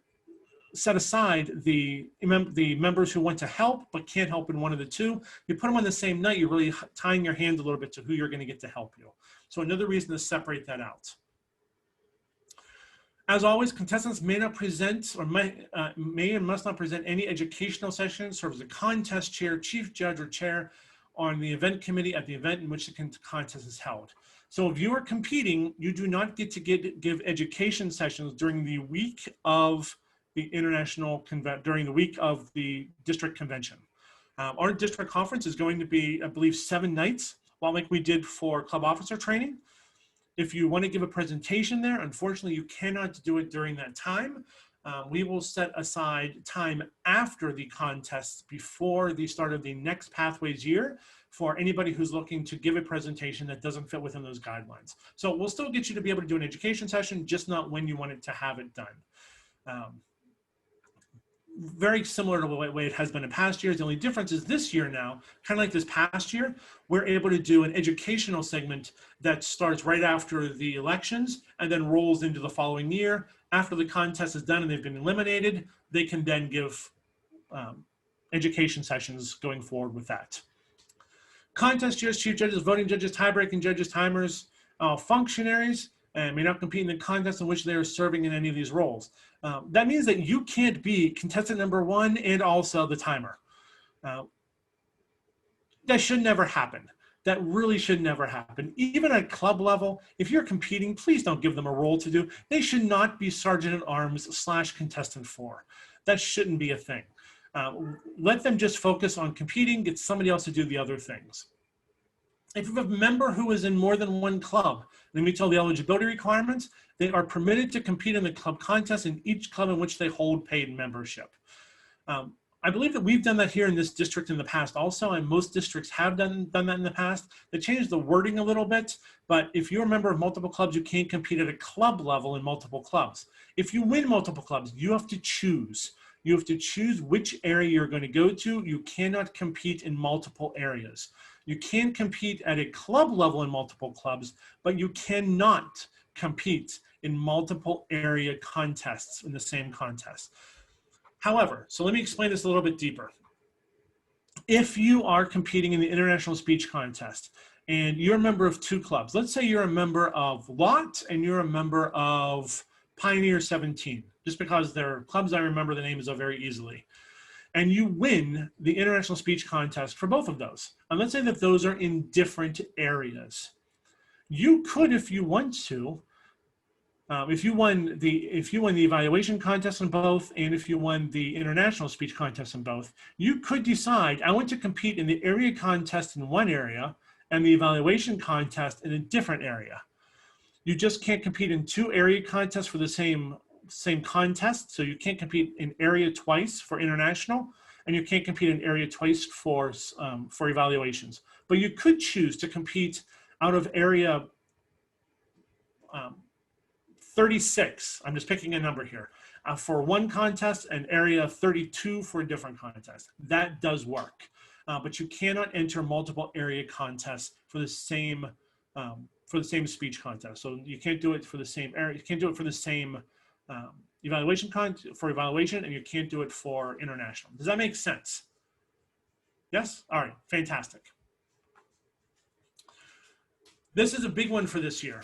set aside the members who want to help but can't help in one of the 2. You put them on the same night, you're really tying your hands a little bit to who you're going to get to help you. So another reason to separate that out. As always, contestants may not present or may and must not present any educational sessions, serve as a contest chair, chief judge, or chair on the event committee at the event in which the contest is held. So if you are competing, you do not get to give education sessions during the week of the during the week of the district convention. Our district conference is going to be, I believe, 7 nights, like we did for club officer training. If you want to give a presentation there, unfortunately, you cannot do it during that time. We will set aside time after the contest, before the start of the next Pathways year, for anybody who's looking to give a presentation that doesn't fit within those guidelines. So we'll still get you to be able to do an education session, just not when you want it to have it done. very similar to the way it has been in past years. The only difference is this year now, kind of like this past year, we're able to do an educational segment that starts right after the elections and then rolls into the following year. After the contest is done and they've been eliminated, they can then give education sessions going forward with that. Contest judges, chief judges, voting judges, tie-breaking judges, timers, functionaries, and may not compete in the contest in which they are serving in any of these roles. That means that you can't be contestant number 1 and also the timer. That should never happen. That really should never happen. Even at club level, if you're competing, please don't give them a role to do. They should not be sergeant at arms / contestant 4. That shouldn't be a thing. Let them just focus on competing, get somebody else to do the other things. If you have a member who is in more than one club, and meets all the eligibility requirements, they are permitted to compete in the club contest in each club in which they hold paid membership. I believe that we've done that here in this district in the past also, and most districts have done that in the past. They changed the wording a little bit, but if you're a member of multiple clubs, you can't compete at a club level in multiple clubs. If you win multiple clubs, you have to choose. You have to choose which area you're going to go to. You cannot compete in multiple areas. You can compete at a club level in multiple clubs, but you cannot compete in multiple area contests in the same contest. However, so let me explain this a little bit deeper. If you are competing in the international speech contest and you're a member of 2 clubs, let's say you're a member of LOT and you're a member of Pioneer 17, just because they're clubs I remember the names of very easily. And you win the international speech contest for both of those. And let's say that those are in different areas. You could, if you want to, if you won the evaluation contest in both, and if you won the international speech contest in both, you could decide, I want to compete in the area contest in one area and the evaluation contest in a different area. You just can't compete in 2 area contests for the same contest. So you can't compete in area twice for international, and you can't compete in area twice for evaluations. But you could choose to compete out of area 36, I'm just picking a number here, for one contest, and area 32 for a different contest. That does work, but you cannot enter multiple area contests for the same speech contest. So you can't do it for the same area. You can't do it for the same evaluation, and you can't do it for international. Does that make sense? Yes? All right, fantastic. This is a big one for this year.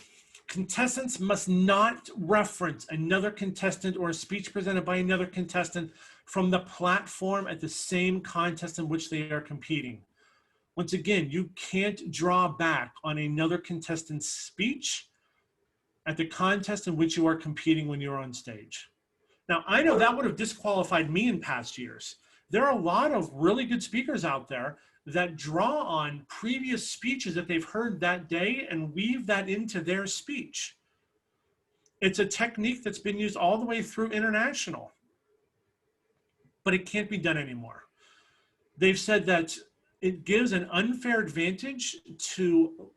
Contestants must not reference another contestant or a speech presented by another contestant from the platform at the same contest in which they are competing. Once again, you can't draw back on another contestant's speech at the contest in which you are competing when you're on stage. Now, I know that would have disqualified me in past years. There are a lot of really good speakers out there that draw on previous speeches that they've heard that day and weave that into their speech. It's a technique that's been used all the way through international, but it can't be done anymore. They've said that it gives an unfair advantage to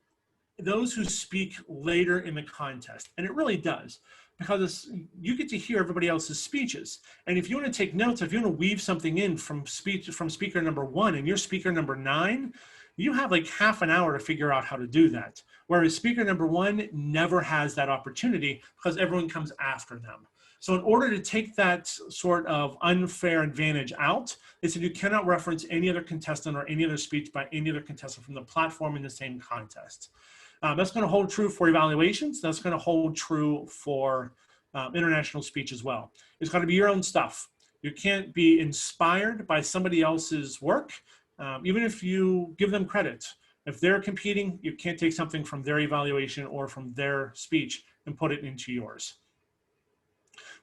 those who speak later in the contest, and it really does, because you get to hear everybody else's speeches. And if you want to take notes, if you want to weave something in from speaker number 1 and you're speaker number 9, you have like half an hour to figure out how to do that. Whereas speaker number 1 never has that opportunity because everyone comes after them. So in order to take that sort of unfair advantage out, they said you cannot reference any other contestant or any other speech by any other contestant from the platform in the same contest. That's going to hold true for evaluations. That's going to hold true for international speech as well. It's got to be your own stuff. You can't be inspired by somebody else's work, even if you give them credit. If they're competing, you can't take something from their evaluation or from their speech and put it into yours.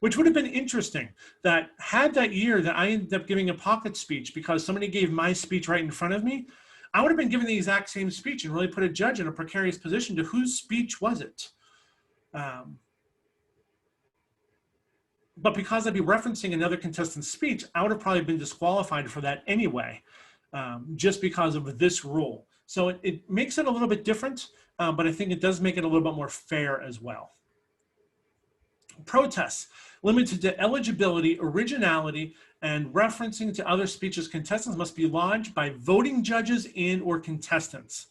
Which would have been interesting, that had that year that I ended up giving a pocket speech because somebody gave my speech right in front of me, I would have been given the exact same speech and really put a judge in a precarious position to whose speech was it. But because I'd be referencing another contestant's speech, I would have probably been disqualified for that anyway, just because of this rule. So it makes it a little bit different, but I think it does make it a little bit more fair as well. Protests limited to eligibility, originality, and referencing to other speeches contestants must be lodged by voting judges and or contestants,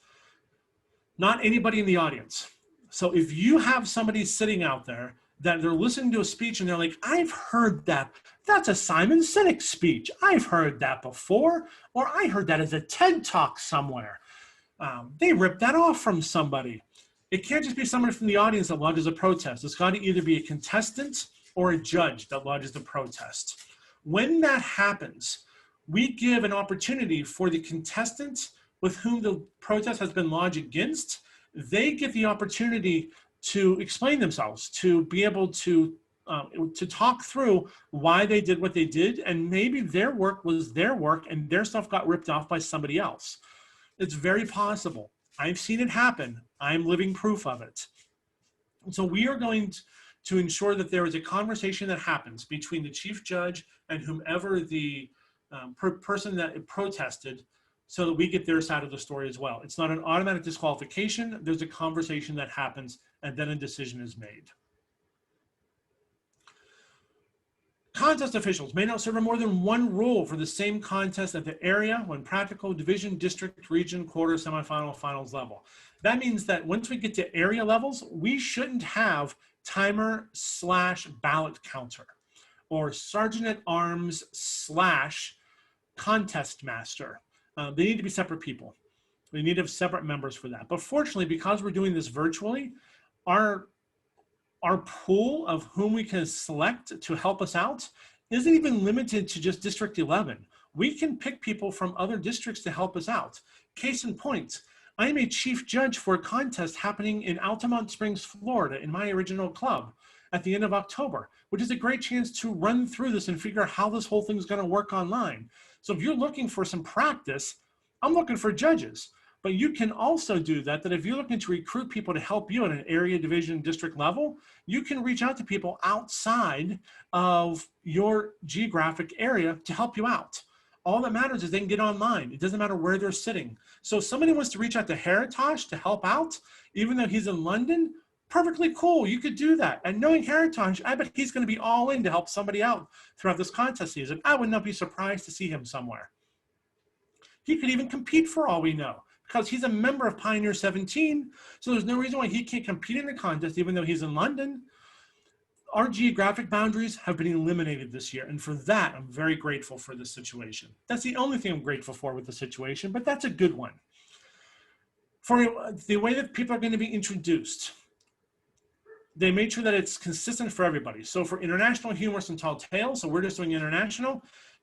not anybody in the audience. So if you have somebody sitting out there that they're listening to a speech and they're like, I've heard that. That's a Simon Sinek speech. I've heard that before, or I heard that as a TED Talk somewhere. They ripped that off from somebody. It can't just be somebody from the audience that lodges a protest. It's got to either be a contestant or a judge that lodges the protest. When that happens, we give an opportunity for the contestants with whom the protest has been lodged against. They get the opportunity to explain themselves, to be able to talk through why they did what they did, and maybe their work was their work and their stuff got ripped off by somebody else. It's very possible. I've seen it happen. I'm living proof of it. So we are going to ensure that there is a conversation that happens between the chief judge and whomever the person that protested, so that we get their side of the story as well. It's not an automatic disqualification. There's a conversation that happens, and then a decision is made. Contest officials may not serve more than one role for the same contest at the area, when practical, division, district, region, quarter, semifinal, finals level. That means that once we get to area levels, we shouldn't have timer/ballot counter or sergeant at arms/contest master. They need to be separate people. We need to have separate members for that. But fortunately, because we're doing this virtually, our pool of whom we can select to help us out isn't even limited to just District 11. We can pick people from other districts to help us out. Case in point, I am a chief judge for a contest happening in Altamont Springs, Florida, in my original club at the end of October, which is a great chance to run through this and figure out how this whole thing is going to work online. So if you're looking for some practice, I'm looking for judges. But you can also do that if you're looking to recruit people to help you at an area, division, district level, you can reach out to people outside of your geographic area to help you out. All that matters is they can get online. It doesn't matter where they're sitting. So if somebody wants to reach out to Heritage to help out, even though he's in London, perfectly cool, you could do that. And knowing Heritage, I bet he's gonna be all in to help somebody out throughout this contest season. I would not be surprised to see him somewhere. He could even compete for all we know, because he's a member of Pioneer 17, so there's no reason why he can't compete in the contest even though he's in London. Our geographic boundaries have been eliminated this year, and for that, I'm very grateful for this situation. That's the only thing I'm grateful for with the situation, but that's a good one. For the way that people are going to be introduced, they made sure that it's consistent for everybody. So for international, humorous, and tall tales, so we're just doing international,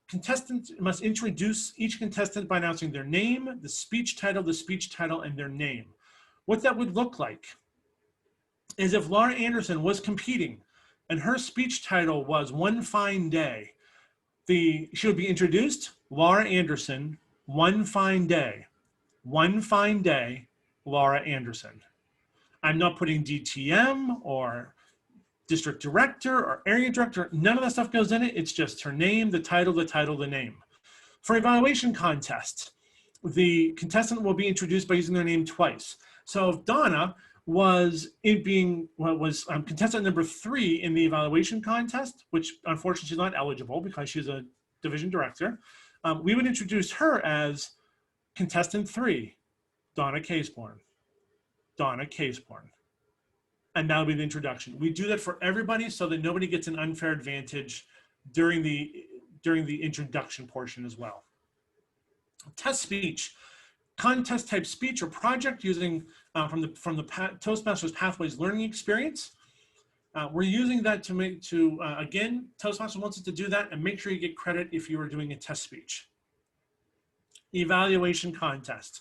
contestants must introduce each contestant by announcing their name, the speech title, and their name. What that would look like is if Laura Anderson was competing and her speech title was One Fine Day, she would be introduced, Laura Anderson, One Fine Day, Laura Anderson. I'm not putting DTM or district director or area director. None of that stuff goes in it. It's just her name, the title, the name. For evaluation contests, the contestant will be introduced by using their name twice. So if Donna was contestant number 3 in the evaluation contest, which unfortunately she's not eligible because she's a division director, we would introduce her as contestant 3, Donna Caseborn. Donna Caseborn. And that'll be the introduction. We do that for everybody so that nobody gets an unfair advantage during the introduction portion as well. Test speech, contest type speech or project using from the Toastmasters Pathways learning experience. We're using that again, Toastmasters wants us to do that and make sure you get credit if you are doing a test speech. Evaluation contest.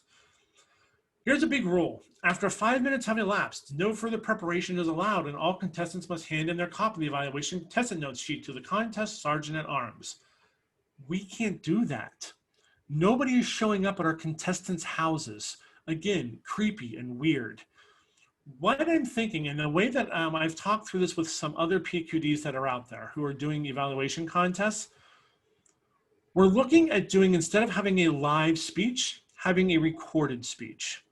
Here's a big rule. After 5 minutes have elapsed, no further preparation is allowed, and all contestants must hand in their copy of the evaluation contestant notes sheet to the contest sergeant at arms. We can't do that. Nobody is showing up at our contestants' houses. Again, creepy and weird. What I'm thinking, and the way that I've talked through this with some other PQDs that are out there who are doing evaluation contests, we're looking at doing, instead of having a live speech, having a recorded speech,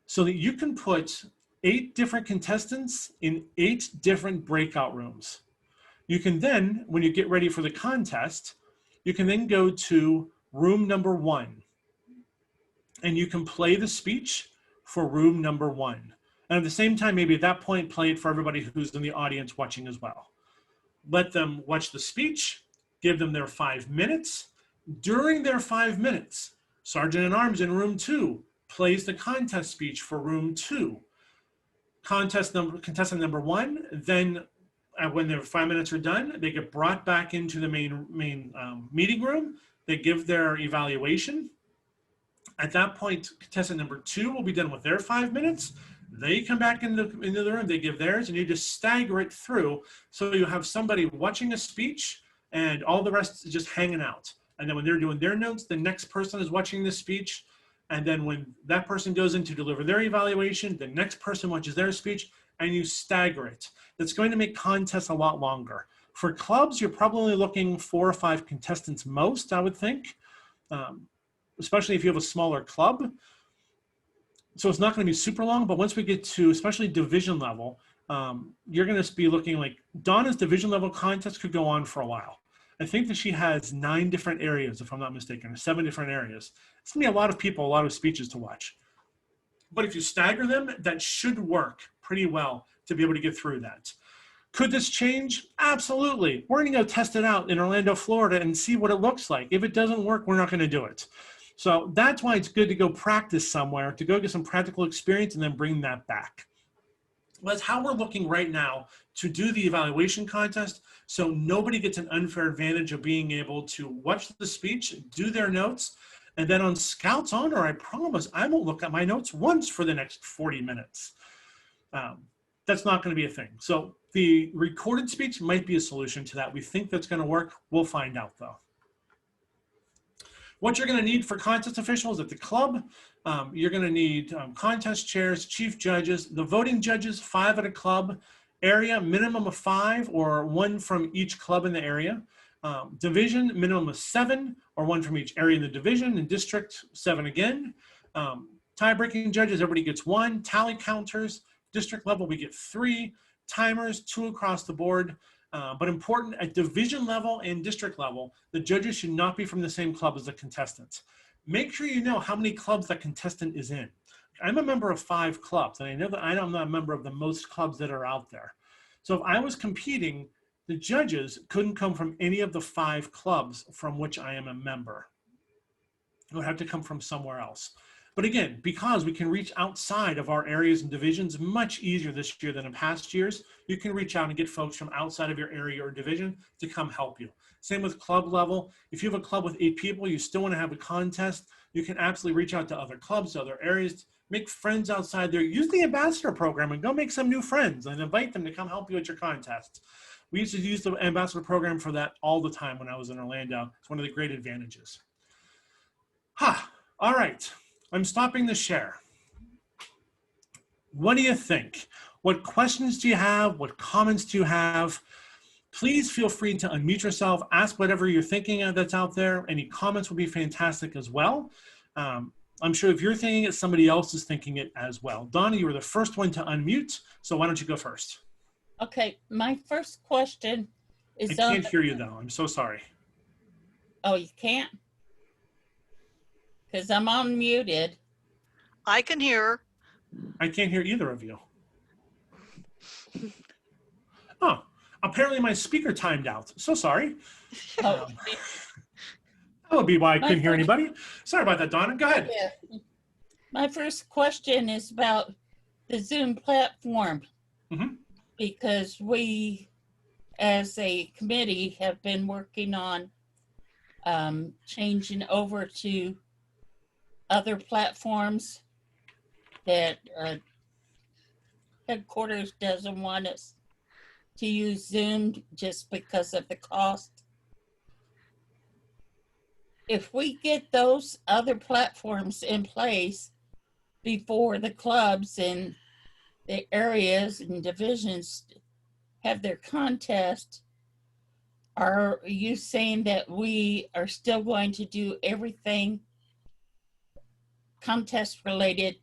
so that you can put 8 different contestants in 8 different breakout rooms. You can then, when you get ready for the contest, you can then go to room number 1 and you can play the speech for room number 1. And at the same time, maybe at that point, play it for everybody who's in the audience watching as well. Let them watch the speech, give them their 5 minutes. During their 5 minutes, Sergeant at Arms in room 2 plays the contest speech for room 2. Contestant number 1, then when their 5 minutes are done, they get brought back into the main meeting room. They give their evaluation. At that point, contestant number 2 will be done with their 5 minutes. They come back into the room, they give theirs, and you just stagger it through. So you have somebody watching a speech and all the rest is just hanging out. And then when they're doing their notes, the next person is watching the speech. And then when that person goes in to deliver their evaluation, the next person watches their speech, and you stagger it. That's going to make contests a lot longer. For clubs, you're probably looking 4 or 5 contestants most, I would think, especially if you have a smaller club. So it's not going to be super long, but once we get to especially division level, you're going to be looking like Donna's division level contest could go on for a while. I think that she has 9 different areas, if I'm not mistaken, or 7 different areas. It's going to be a lot of people, a lot of speeches to watch. But if you stagger them, that should work pretty well to be able to get through that. Could this change? Absolutely. We're going to go test it out in Orlando, Florida and see what it looks like. If it doesn't work, we're not going to do it. So that's why it's good to go practice somewhere, to go get some practical experience and then bring that back. That's how we're looking right now to do the evaluation contest, so nobody gets an unfair advantage of being able to watch the speech, do their notes, and then on Scout's Honor, I promise I won't look at my notes once for the next 40 minutes. That's not going to be a thing. So the recorded speech might be a solution to that. We think that's going to work. We'll find out though. What you're going to need for contest officials at the club, you're going to need contest chairs, chief judges, the voting judges, 5 at a club, area minimum of 5 or 1 from each club in the area, division minimum of 7 or 1 from each area in the division, and district 7 again. Tie-breaking judges, everybody gets 1. Tally counters, district level we get 3. Timers, 2 across the board. But important at division level and district level, the judges should not be from the same club as the contestants. Make sure you know how many clubs that contestant is in. I'm a member of 5 clubs, and I know that I'm not a member of the most clubs that are out there. So if I was competing, the judges couldn't come from any of the 5 clubs from which I am a member. It would have to come from somewhere else. But again, because we can reach outside of our areas and divisions much easier this year than in past years, you can reach out and get folks from outside of your area or division to come help you. Same with club level. If you have a club with 8 people, you still want to have a contest, you can absolutely reach out to other clubs, other areas, make friends outside there. Use the ambassador program and go make some new friends and invite them to come help you at your contests. We used to use the ambassador program for that all the time when I was in Orlando. It's one of the great advantages. All right. I'm stopping the share. What do you think? What questions do you have? What comments do you have? Please feel free to unmute yourself, ask whatever you're thinking of that's out there. Any comments would be fantastic as well. I'm sure if you're thinking it, somebody else is thinking it as well. Donna, you were the first one to unmute, so why don't you go first? Okay, my first question is I can't hear you though, I'm so sorry. Oh, you can't? Because I'm unmuted. I can hear. I can't hear either of you. Oh, apparently my speaker timed out. So sorry. Oh, That would be why I couldn't hear anybody. Sorry about that, Donna. Go ahead. yeah. My first question is about the Zoom platform. Mhm. Because we, as a committee, have been working on changing over to other platforms that headquarters doesn't want us to use Zoom just because of the cost. If we get those other platforms in place before the clubs and the areas and divisions have their contest, are you saying that we are still going to do everything contest related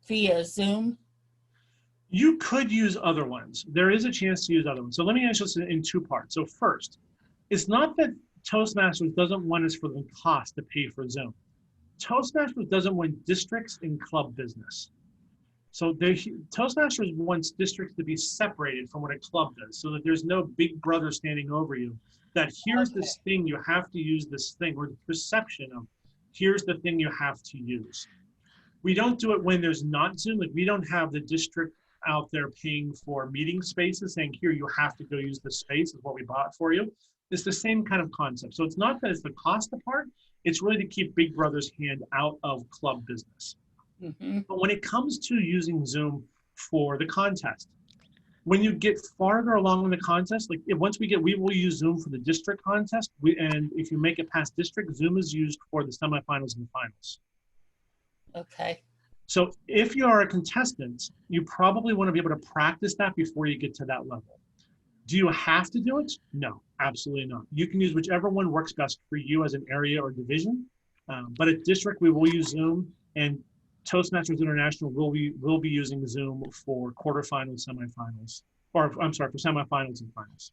via Zoom? You could use other ones. There is a chance to use other ones. So let me answer this in two parts. So first, it's not that Toastmasters doesn't want us for the cost to pay for Zoom. Toastmasters doesn't want districts in club business. So Toastmasters wants districts to be separated from what a club does, so that there's no big brother standing over you, that here's this thing, you have to use this thing, or the perception of here's the thing you have to use. We don't do it when there's not Zoom. Like, we don't have the district out there paying for meeting spaces saying, here, you have to go use this space, is what we bought for you. It's the same kind of concept. So it's not that it's the cost part, it's really to keep Big Brother's hand out of club business. Mm-hmm. But when it comes to using Zoom for the contest, when you get farther along in the contest, like we will use Zoom for the district contest. And if you make it past district, Zoom is used for the semifinals and the finals. Okay. So if you are a contestant, you probably want to be able to practice that before you get to that level. Do you have to do it? No, absolutely not. You can use whichever one works best for you as an area or division. But at district, we will use Zoom, and Toastmasters International will be using Zoom for quarterfinals, semifinals, or I'm sorry, for semifinals and finals.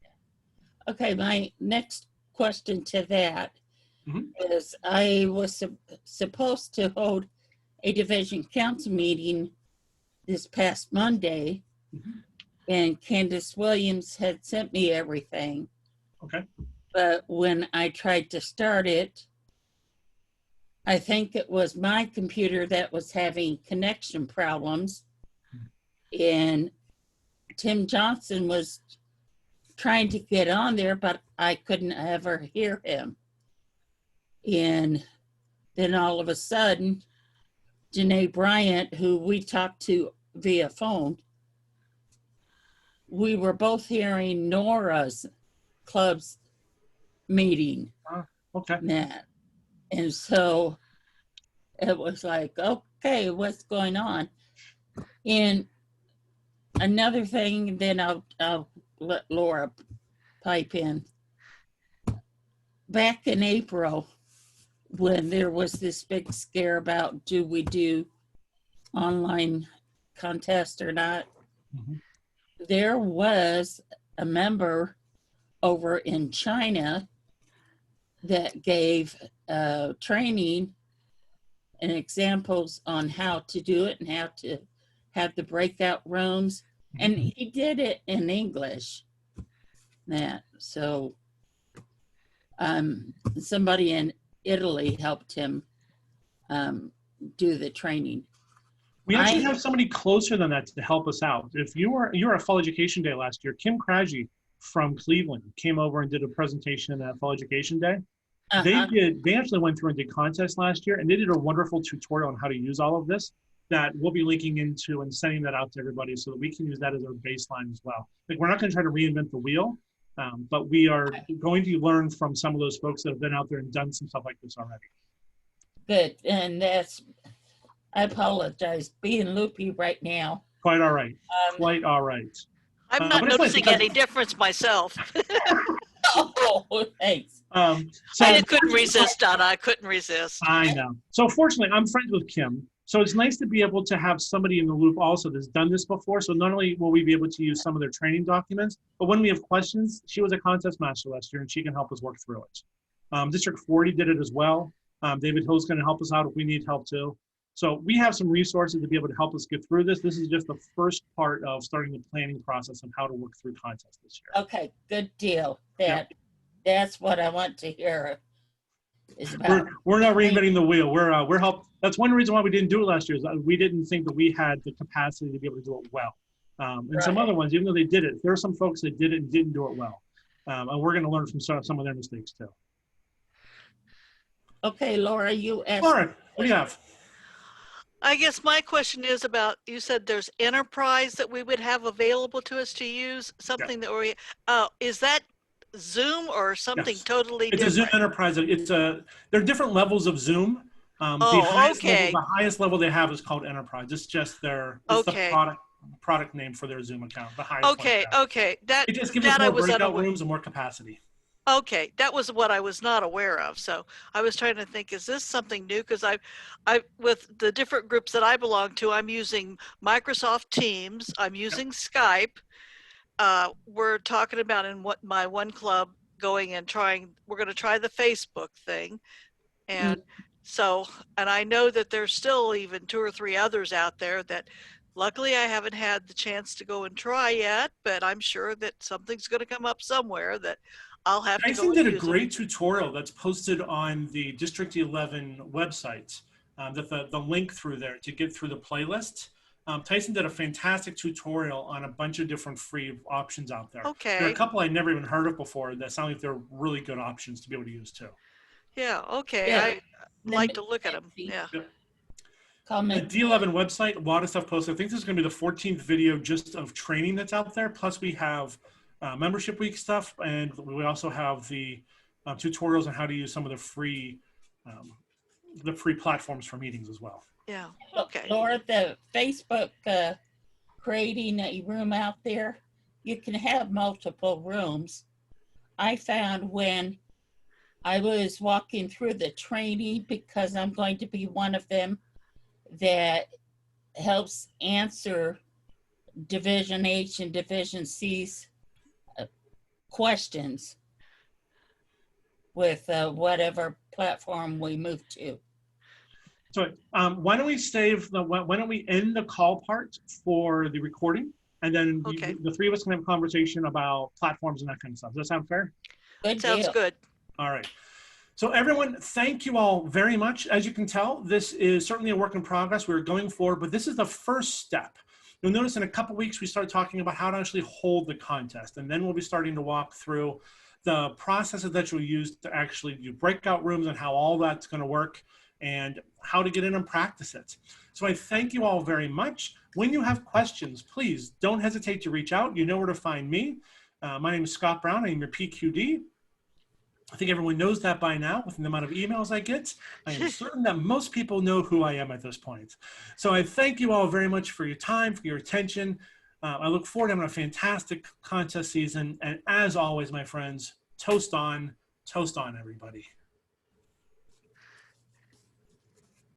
Okay, my next question to that Mhm. is I was supposed to hold a division council meeting this past Monday, Mhm. and Candace Williams had sent me everything. Okay. But when I tried to start it, I think it was my computer that was having connection problems. And Tim Johnson was trying to get on there, but I couldn't ever hear him. And then all of a sudden, Janae Bryant, who we talked to via phone, we were both hearing Nora's club's meeting. Okay. That. And so it was like, okay, what's going on? And another thing, then I'll let Laura pipe in. Back in April, when there was this big scare about do we do online contest or not, Mhm. there was a member over in China that gave training and examples on how to do it and how to have the breakout rooms. And he did it in English. So somebody in Italy helped him do the training. We actually have somebody closer than that to help us out. If you were at Fall Education Day last year, Kim Krajci from Cleveland came over and did a presentation at Fall Education Day. They actually went through and did contests last year, and they did a wonderful tutorial on how to use all of this that we'll be linking into and sending that out to everybody so that we can use that as our baseline as well. Like, we're not going to try to reinvent the wheel, but we are going to learn from some of those folks that have been out there and done some stuff like this already. Good, and I apologize, being loopy right now. Quite all right. Quite all right. I'm not noticing any difference myself. Oh, thanks. So I couldn't resist, Donna. I couldn't resist. I know. So fortunately, I'm friends with Kim. So it's nice to be able to have somebody in the loop also that's done this before. So not only will we be able to use some of their training documents, but when we have questions, she was a contest master last year and she can help us work through it. District 40 did it as well. David Hill's going to help us out if we need help too. So we have some resources to be able to help us get through this. This is just the first part of starting the planning process of how to work through contests this year. Okay, good deal. That's what I want to hear. Is about. We're not reinventing the wheel. We're help. That's one reason why we didn't do it last year. Is that we didn't think that we had the capacity to be able to do it well. And some other ones, even though they did it, there are some folks that did it and didn't do it well. And we're going to learn from some of their mistakes too. Okay, Laura, you asked. All right, what do you have? I guess my question is about, you said there's enterprise that we would have available to us to use, something that we, is that Zoom or something totally It's different? a Zoom Enterprise. There are different levels of Zoom. The highest level they have is called Enterprise. It's just the product name for their Zoom account. The highest. Okay. It just gives us more breakout rooms and more capacity. Okay, that was what I was not aware of. So I was trying to think, is this something new? Because with the different groups that I belong to, I'm using Microsoft Teams, I'm using Skype. We're talking about in what my one club going and trying, we're going to try the Facebook thing. And so, and I know that there's still even 2 or 3 others out there that luckily I haven't had the chance to go and try yet, but I'm sure that something's going to come up somewhere that I'll have to go Tyson and did a use them. great tutorial that's posted on the District 11 website. That the link through there to get through the playlist. Tyson did a fantastic tutorial on a bunch of different free options out there. There are Okay. a couple I'd never even heard of before that sound like they're really good options to be able to use too. Yeah. Okay. Yeah. I Let like me- to look at them. Yeah. The Comment. D11 website, a lot of stuff posted. I think this is going to be the 14th video just of training that's out there. Plus we have membership week stuff, and we also have the tutorials on how to use some of the free platforms for meetings as well. Yeah. Okay. Laura, the Facebook creating a room out there, you can have multiple rooms. I found when I was walking through the training, because I'm going to be one of them that helps answer Division H and Division C's questions with whatever platform we move to. So why don't we why don't we end the call part for the recording, and then Okay. the 3 of us can have a conversation about platforms and that kind of stuff. Does that sound fair? Good Sounds deal. good. All right. So everyone, thank you all very much. As you can tell, this is certainly a work in progress. We're going forward, but this is the first step. You'll notice in a couple weeks, we start talking about how to actually hold the contest. And then we'll be starting to walk through the processes that you'll use to actually do breakout rooms and how all that's going to work and how to get in and practice it. So I thank you all very much. When you have questions, please don't hesitate to reach out. You know where to find me. My name is Scott Brown. I'm your PQD. I think everyone knows that by now with the amount of emails I get. I am certain that most people know who I am at this point. So I thank you all very much for your time, for your attention. I look forward to having a fantastic contest season. And as always, my friends, toast on, everybody.